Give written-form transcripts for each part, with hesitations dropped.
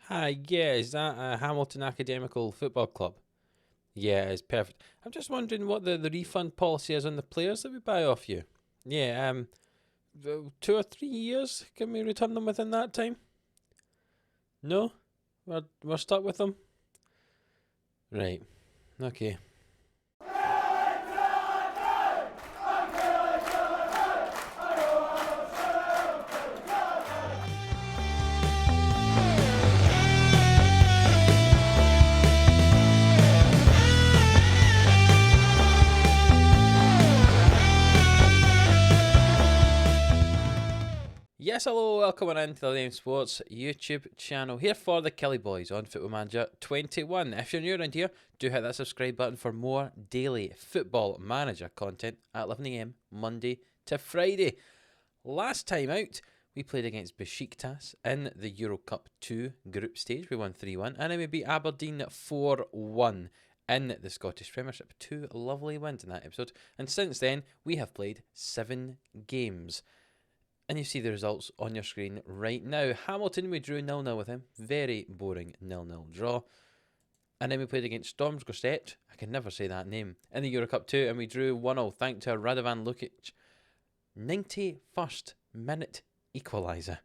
Hi, yeah, is that Hamilton Academical Football Club? Yeah, it's perfect. I'm just wondering what the refund policy is on the players that we buy off you. Yeah, 2 or 3 years. Can we return them within that time? No, we're stuck with them. Right. Okay. Yes, hello, welcome on into the Lane Sports YouTube channel here for the Killie Boys on Football Manager 21. If you're new around here, do hit that subscribe button for more daily Football Manager content at 11 AM Monday to Friday. Last time out, we played against Besiktas in the Euro Cup 2 group stage. We won 3-1, and then we beat Aberdeen 4-1 in the Scottish Premiership. 2 lovely wins in that episode, and since then, we have played 7 games. And you see the results on your screen right now. Hamilton, we drew 0-0 with him. Very boring 0-0 draw. And then we played against Storms Grosset. I can never say that name. In the Euro Cup 2, and we drew 1-0 thanks to Radovan Lukic. 91st minute equaliser.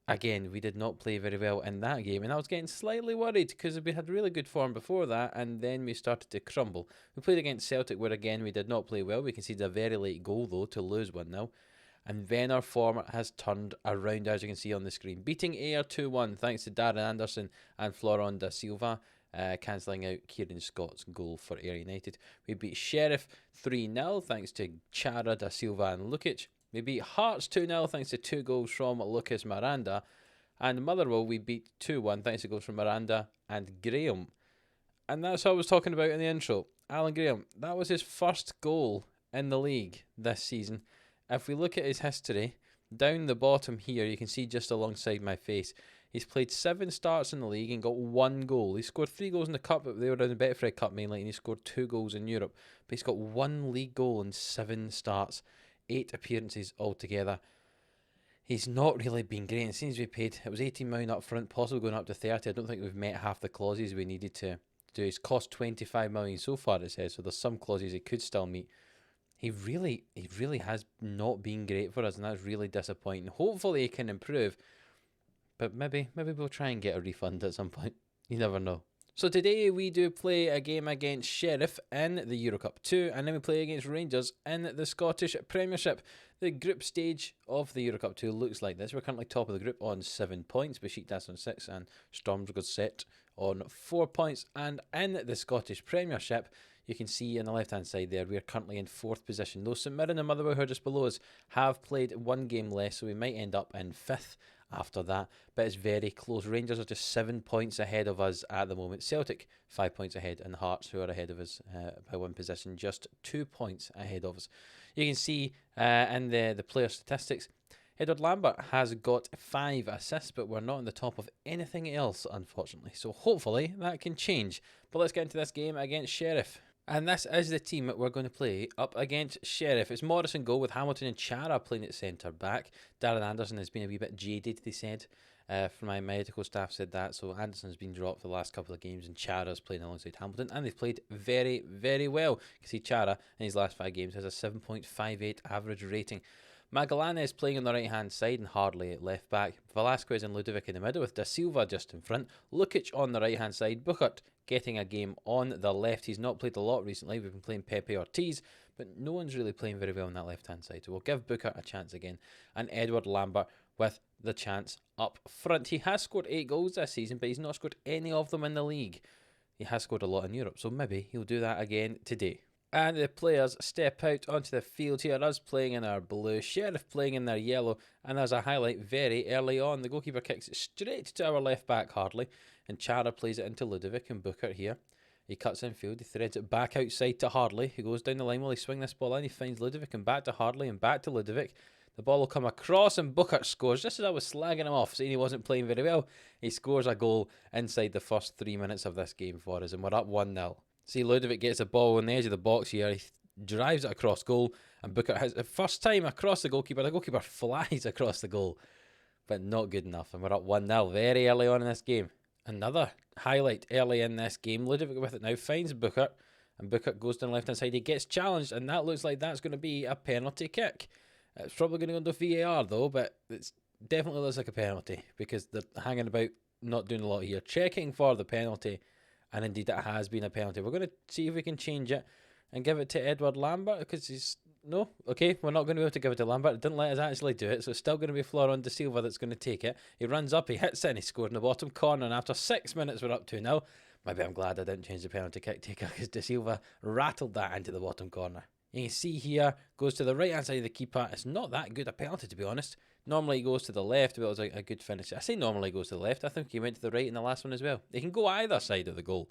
Again, we did not play very well in that game, and I was getting slightly worried because we had really good form before that, and then we started to crumble. We played against Celtic, where again we did not play well. We conceded a very late goal, though, to lose 1-0. And then our form has turned around, as you can see on the screen. Beating Ayr 2-1 thanks to Darren Anderson and Florent da Silva, cancelling out Kieran Scott's goal for Ayr United. We beat Sheriff 3-0 thanks to Chara, da Silva and Lukic. We beat Hearts 2-0 thanks to 2 goals from Lucas Miranda. And Motherwell we beat 2-1 thanks to goals from Miranda and Graham. And that's what I was talking about in the intro. Alan Graham, that was his first goal in the league this season. If we look at his history, down the bottom here, you can see just alongside my face, he's played 7 starts in the league and got 1 goal. He scored 3 goals in the Cup, but they were in the Betfred Cup mainly, and he scored 2 goals in Europe. But he's got 1 league goal in 7 starts, 8 appearances altogether. He's not really been great. It seems we paid, it was £18 million up front, possibly going up to 30. I don't think we've met half the clauses we needed to do. He's cost 25 million so far, it says, so there's some clauses he could still meet. He really has not been great for us, and that's really disappointing. Hopefully he can improve, but maybe we'll try and get a refund at some point. You never know. So today we do play a game against Sheriff in the Euro Cup 2, and then we play against Rangers in the Scottish Premiership. The group stage of the Euro Cup 2 looks like this. We're currently top of the group on 7 points, Besiktas on 6, and Storms Grosset on 4 points. And in the Scottish Premiership, you can see on the left-hand side there, we are currently in 4th position. Though St Mirren and Motherwell, who are just below us, have played 1 game less, so we might end up in 5th after that. But it's very close. Rangers are just 7 points ahead of us at the moment. Celtic, 5 points ahead. And Hearts, who are ahead of us by 1 position, just 2 points ahead of us. You can see in the player statistics, Edward Lambert has got 5 assists, but we're not on the top of anything else, unfortunately. So hopefully that can change. But let's get into this game against Sheriff. And this is the team that we're going to play up against Sheriff. It's Morrison goal with Hamilton and Chara playing at centre back. Darren Anderson has been a wee bit jaded, they said. From my medical staff said that. So Anderson's been dropped for the last couple of games and Chara's playing alongside Hamilton. And they've played very, very well. You can see Chara in his last 5 games has a 7.58 average rating. Magalhaes is playing on the right hand side and Hardley at left back. Velasquez and Ludovic in the middle with Da Silva just in front. Lukic on the right hand side. Buchert getting a game on the left. He's not played a lot recently. We've been playing Pepe Ortiz, but no one's really playing very well on that left hand side. So we'll give Buchert a chance again. And Edward Lambert with the chance up front. He has scored 8 goals this season, but he's not scored any of them in the league. He has scored a lot in Europe, so maybe he'll do that again today. And the players step out onto the field here, us playing in our blue, Sheriff playing in their yellow, and there's a highlight very early on. The goalkeeper kicks it straight to our left back, Hardley, and Chara plays it into Ludovic and Buchert here. He cuts infield, he threads it back outside to Hardley, who goes down the line while he swings this ball in. He finds Ludovic and back to Hardley and back to Ludovic. The ball will come across and Buchert scores. Just as I was slagging him off, saying he wasn't playing very well, he scores a goal inside the first 3 minutes of this game for us, and we're up 1-0. See, Ludovic gets a ball on the edge of the box here. He drives it across goal, and Buchert has the first time across the goalkeeper. The goalkeeper flies across the goal, but not good enough. And we're up 1-0 very early on in this game. Another highlight early in this game. Ludovic with it now, finds Booker, and Booker goes down the left hand side. He gets challenged, and that looks like that's going to be a penalty kick. It's probably going to go into VAR though, but it's definitely looks like a penalty because they're hanging about, not doing a lot here, checking for the penalty, and indeed it has been a penalty. We're going to see if we can change it and give it to Edward Lambert because he's no, okay, we're not going to be able to give it to Lambert. It didn't let us actually do it, so it's still going to be Florian De Silva that's going to take it. He runs up, he hits it, and he scored in the bottom corner, and after 6 minutes we're up 2-0. Maybe I'm glad I didn't change the penalty kick taker because De Silva rattled that into the bottom corner. You can see here, goes to the right hand side of the keeper. It's not that good a penalty, to be honest. Normally he goes to the left, but it was a good finish. I say normally he goes to the left. I think he went to the right in the last one as well. He can go either side of the goal,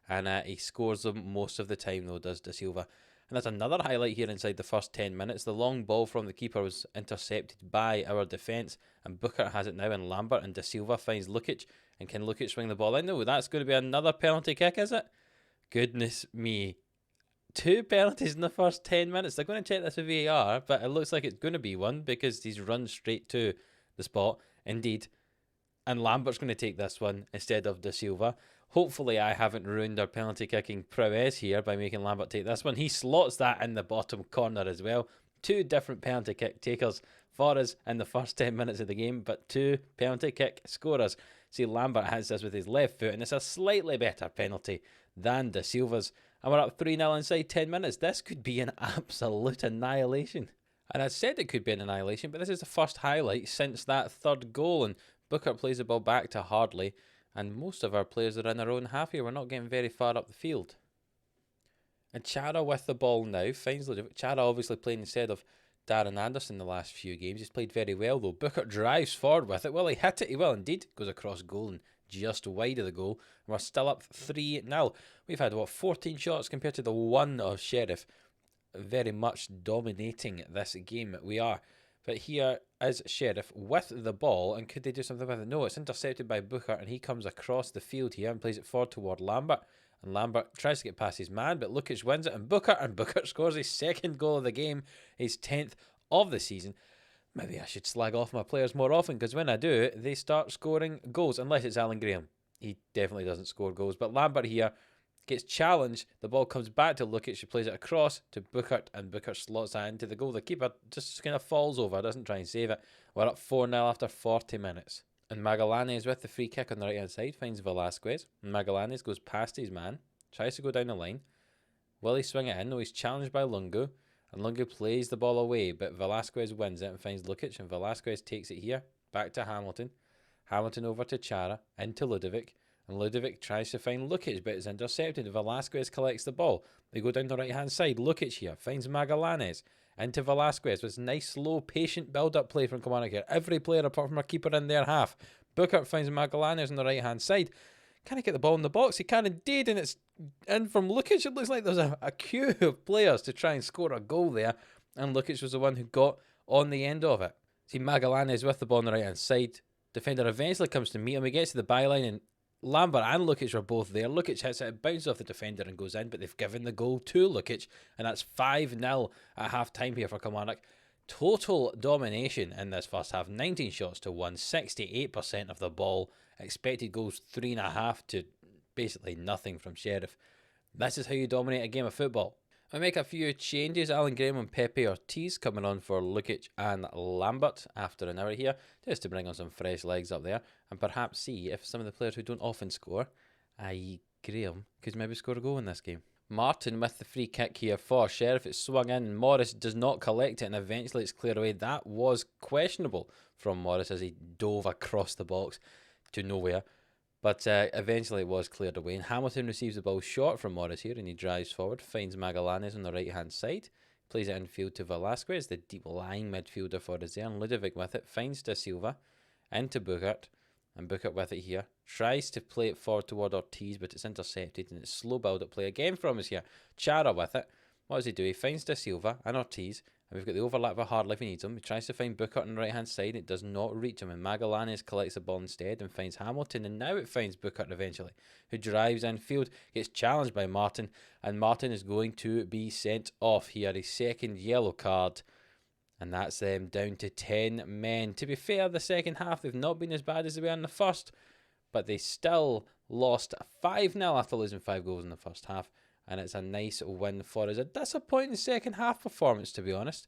and he scores them most of the time though, does De Silva. And that's another highlight here inside the first 10 minutes. The long ball from the keeper was intercepted by our defence, and Booker has it now, and Lambert and De Silva finds Lukic, and can Lukic swing the ball in? No, that's going to be another penalty kick, is it? Goodness me. 2 penalties in the first 10 minutes. They're going to check this with VAR, but it looks like it's going to be one because he's run straight to the spot. Indeed. And Lambert's going to take this one instead of De Silva. Hopefully I haven't ruined our penalty kicking prowess here by making Lambert take this one. He slots that in the bottom corner as well. 2 different penalty kick takers for us in the first 10 minutes of the game, but 2 penalty kick scorers. See, Lambert hits this with his left foot, and it's a slightly better penalty than De Silva's. And we're up 3-0 inside 10 minutes. This could be an absolute annihilation. And I said it could be an annihilation, but this is the first highlight since that third goal, and Booker plays the ball back to Hardley, and most of our players are in their own half here. We're not getting very far up the field. And Chara with the ball now finds Ludovic. Chara obviously playing instead of Darren Anderson the last few games. He's played very well though. Booker drives forward with it. Well, he hit it. He will indeed. Goes across goal and just wide of the goal. And we're still up 3-0. We've had, 14 shots compared to the 1 of Sheriff. Very much dominating this game. We are. But here is Sheriff with the ball, and could they do something with it? No, it's intercepted by Booker, and he comes across the field here and plays it forward toward Lambert. And Lambert tries to get past his man, but Lukic wins it, and Booker scores his 2nd goal of the game, his 10th of the season. Maybe I should slag off my players more often, because when I do, they start scoring goals, unless it's Alan Graham. He definitely doesn't score goals, but Lambert here gets challenged, the ball comes back to Lukic, she plays it across to Booker, and Booker slots that into the goal. The keeper just kind of falls over, doesn't try and save it. We're up 4-0 after 40 minutes. And Magallanes with the free kick on the right hand side finds Velasquez. And Magallanes goes past his man, tries to go down the line. Will he swing it in? No, he's challenged by Lungu, and Lungu plays the ball away, but Velasquez wins it and finds Lukic, and Velasquez takes it here, back to Hamilton. Hamilton over to Chara, into Ludovic. And Ludovic tries to find Lukic, but it's intercepted. Velasquez collects the ball. They go down the right-hand side. Lukic here finds Magallanes. Into Velasquez with nice, slow, patient build-up play from Kilmarnock here. Every player apart from our keeper in their half. Booker finds Magallanes on the right-hand side. Can he get the ball in the box? He can indeed, and it's in from Lukic. It looks like there's a queue of players to try and score a goal there, and Lukic was the one who got on the end of it. See Magallanes with the ball on the right-hand side. Defender eventually comes to meet him. He gets to the byline, and Lambert and Lukic were both there. Lukic hits it, it bounces off the defender and goes in, but they've given the goal to Lukic, and that's 5-0 at half-time here for Kilmarnock. Total domination in this first half. 19 shots to 1, 68% of the ball. Expected goals 3.5 to basically nothing from Sheriff. This is how you dominate a game of football. I make a few changes. Alan Graham and Pepe Ortiz coming on for Lukic and Lambert after an hour here, just to bring on some fresh legs up there, and perhaps see if some of the players who don't often score, i.e. Graham, could maybe score a goal in this game. Martin with the free kick here for Sheriff. It's swung in, and Morris does not collect it, and eventually it's cleared away. That was questionable from Morris as he dove across the box to nowhere. But eventually it was cleared away, and Hamilton receives the ball short from Morris here, and he drives forward, finds Magallanes on the right-hand side, plays it infield to Velasquez, the deep-lying midfielder for us there, and Ludovic with it, finds De Silva, into Bukert, and Bukert with it here, tries to play it forward toward Ortiz, but it's intercepted, and it's slow build-up play again from us here. Chara with it, what does he do? He finds De Silva and Ortiz, and we've got the overlap of Hardley if he needs him. He tries to find Booker on the right hand side. It does not reach him, and Magallanes collects the ball instead and finds Hamilton, and now it finds Booker eventually, who drives infield, gets challenged by Martin, and Martin is going to be sent off here. His 2nd yellow card, and that's them down to 10 men. To be fair, the second half they've not been as bad as they were in the first, but they still lost 5-0 after losing 5 goals in the first half, and it's a nice win for us. A disappointing second half performance, to be honest,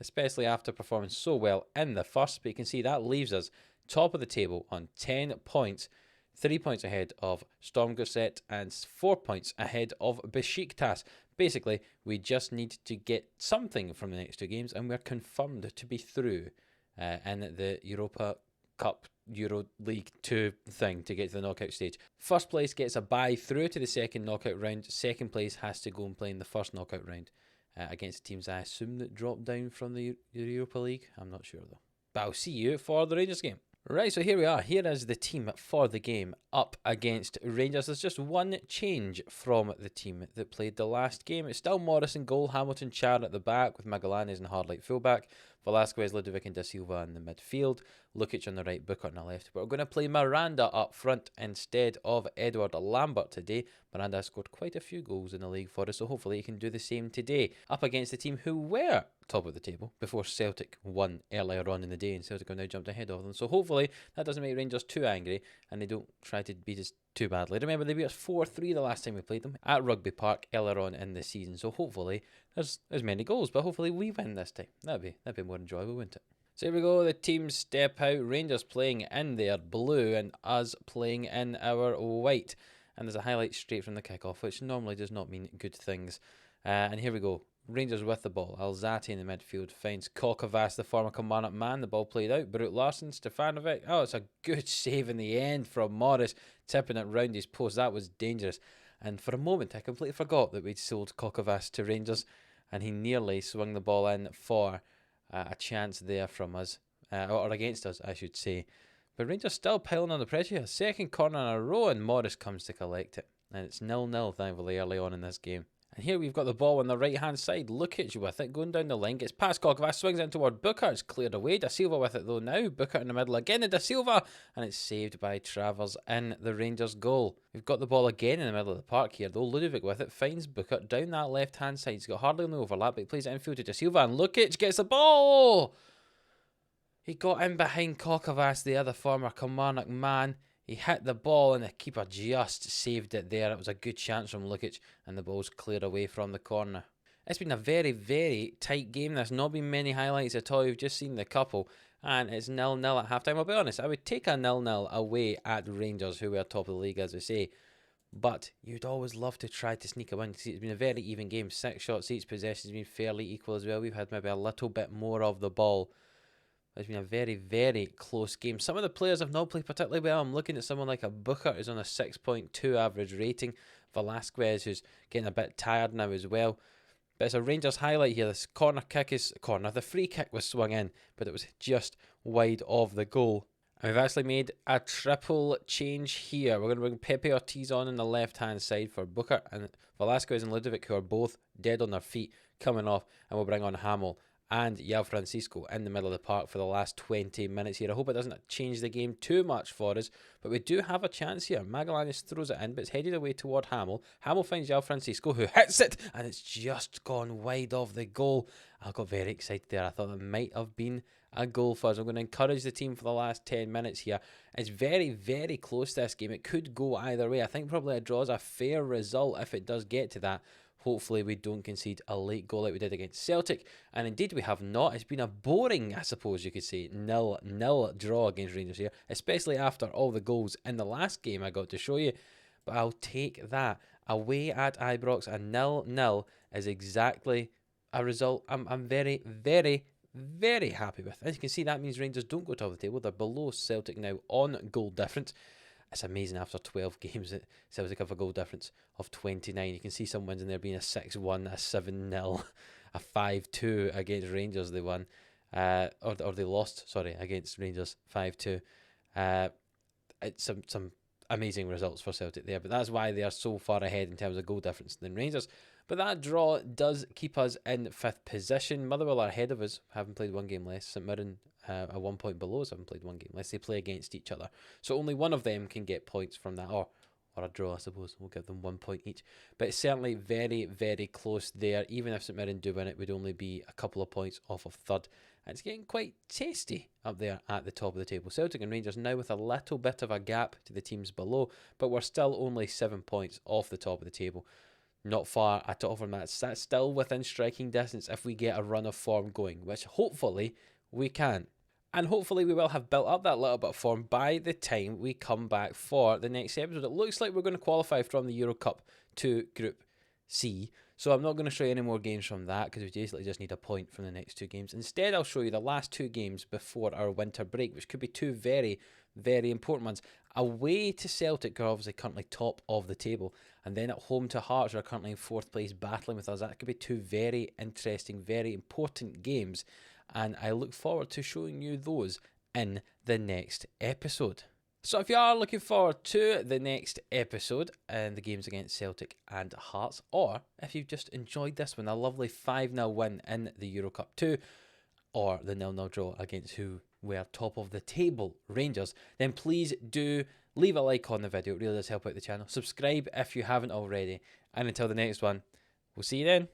especially after performing so well in the first, but you can see that leaves us top of the table on 10 points, 3 points ahead of Storm Gusset and 4 points ahead of Besiktas. Basically, we just need to get something from the next 2 games, and we're confirmed to be through in the Europa Cup Euro League 2 thing to get to the knockout stage. First place gets a bye through to the second knockout round. Second place has to go and play in the first knockout round against teams I assume that drop down from the Europa League. I'm not sure though. But I'll see you for the Rangers game. Right, so here we are. Here is the team for the game up against Rangers. There's just one change from the team that played the last game. It's still Morris in goal, Hamilton, Char at the back with Magallanes and Hardlight fullback, Velasquez, Ludovic and Da Silva in the midfield, Lukic on the right, Booker on the left. But we're going to play Miranda up front instead of Edward Lambert today. Miranda has scored quite a few goals in the league for us, so hopefully he can do the same today. Up against the team who were top of the table before Celtic won earlier on in the day, and Celtic have now jumped ahead of them. So hopefully that doesn't make Rangers too angry and they don't try to beat us too badly. Remember, they beat us 4-3 the last time we played them at Rugby Park earlier on in the season. So hopefully there's as many goals, but hopefully we win this time. That'd be more enjoyable, wouldn't it? So here we go, the teams step out. Rangers playing in their blue and us playing in our white. And there's a highlight straight from the kickoff, which normally does not mean good things. And here we go. Rangers with the ball. Alzate in the midfield finds Kokavas, the former Kilmarnock man. The ball played out. Brute Larson, Stefanovic. Oh, it's a good save in the end from Morris, tipping it round his post. That was dangerous. And for a moment, I completely forgot that we'd sold Kokavas to Rangers, and he nearly swung the ball in for a chance there from us, or against us, I should say. But Rangers still piling on the pressure here. Second corner in a row, and Morris comes to collect it. And it's 0-0, thankfully, early on in this game. And here we've got the ball on the right-hand side. Lukic with it, going down the line. Gets past Kokavas, swings in toward Booker. It's cleared away. Da Silva with it, though, now. Booker in the middle again, and Da Silva. And it's saved by Travers in the Rangers goal. We've got the ball again in the middle of the park here, though. Ludovic with it, finds Booker down that left-hand side. He's got hardly no overlap, but he plays it infield to Da Silva. And Lukic gets the ball! He got in behind Kokavas, the other former Kilmarnock man. He hit the ball and the keeper just saved it there. It was a good chance from Lukic and the ball's cleared away from the corner. It's been a very, very tight game. There's not been many highlights at all. We've just seen the couple and it's 0-0 at half-time. I'll be honest, I would take a 0-0 away at Rangers, who were top of the league, as we say. But you'd always love to try to sneak a win. It's been a very even game. 6 shots each, possession's been fairly equal as well. We've had maybe a little bit more of the ball. It's been a very, very close game. Some of the players have not played particularly well. I'm looking at someone like a Booker who's on a 6.2 average rating. Velasquez, who's getting a bit tired now as well. But it's a Rangers highlight here. This corner kick is corner. The free kick was swung in, but it was just wide of the goal. And we've actually made a triple change here. We're going to bring Pepe Ortiz on the left-hand side for Booker, and Velasquez and Ludovic, who are both dead on their feet, coming off, and we'll bring on Hamill and Yao Francisco in the middle of the park for the last 20 minutes here. I hope it doesn't change the game too much for us, but we do have a chance here. Magallanes throws it in, but it's headed away toward Hamill. Hamill finds Yao Francisco, who hits it, and it's just gone wide of the goal. I got very excited there. I thought that might have been a goal for us. I'm going to encourage the team for the last 10 minutes here. It's very, very close, this game. It could go either way. I think probably a draw is a fair result if it does get to that. Hopefully we don't concede a late goal like we did against Celtic. And indeed we have not. It's been a boring, I suppose you could say, 0-0 draw against Rangers here, especially after all the goals in the last game I got to show you. But I'll take that. Away at Ibrox, a 0-0 is exactly a result I'm very, very, very happy with. As you can see, that means Rangers don't go top of the table. They're below Celtic now on goal difference. It's amazing after 12 games that Celtic have a goal difference of 29. You can see some wins in there being a 6-1, a 7-0, a 5-2 against Rangers they won. Or they lost, sorry, against Rangers 5-2. It's some amazing results for Celtic there, but that's why they are so far ahead in terms of goal difference than Rangers. But that draw does keep us in 5th position. Motherwell are ahead of us, having played one game less. St Mirren are 1 point below us, haven't played one game less. They play against each other, so only one of them can get points from that, or a draw, I suppose. We'll give them 1 point each. But it's certainly very, very close there. Even if St Mirren do win it, we'd only be a couple of points off of 3rd, And it's getting quite tasty up there at the top of the table. Celtic and Rangers now with a little bit of a gap to the teams below, but we're still only 7 points off the top of the table. Not far at all from that. That's still within striking distance if we get a run of form going, which hopefully we can. And hopefully we will have built up that little bit of form by the time we come back for the next episode. It looks like we're going to qualify from the Euro Cup to Group C. So I'm not going to show you any more games from that because we basically just need a point from the next 2 games. Instead, I'll show you the last 2 games before our winter break, which could be 2 very, very important ones. Away to Celtic, who are obviously currently top of the table, and then at home to Hearts, who are currently in 4th place battling with us. That could be 2 very interesting, very important games, and I look forward to showing you those in the next episode. So if you are looking forward to the next episode and the games against Celtic and Hearts, or if you've just enjoyed this one, a lovely 5-0 win in the Euro Cup 2, or the 0-0 draw against who were top of the table, Rangers, then please do leave a like on the video. It really does help out the channel. Subscribe if you haven't already. And until the next one, we'll see you then.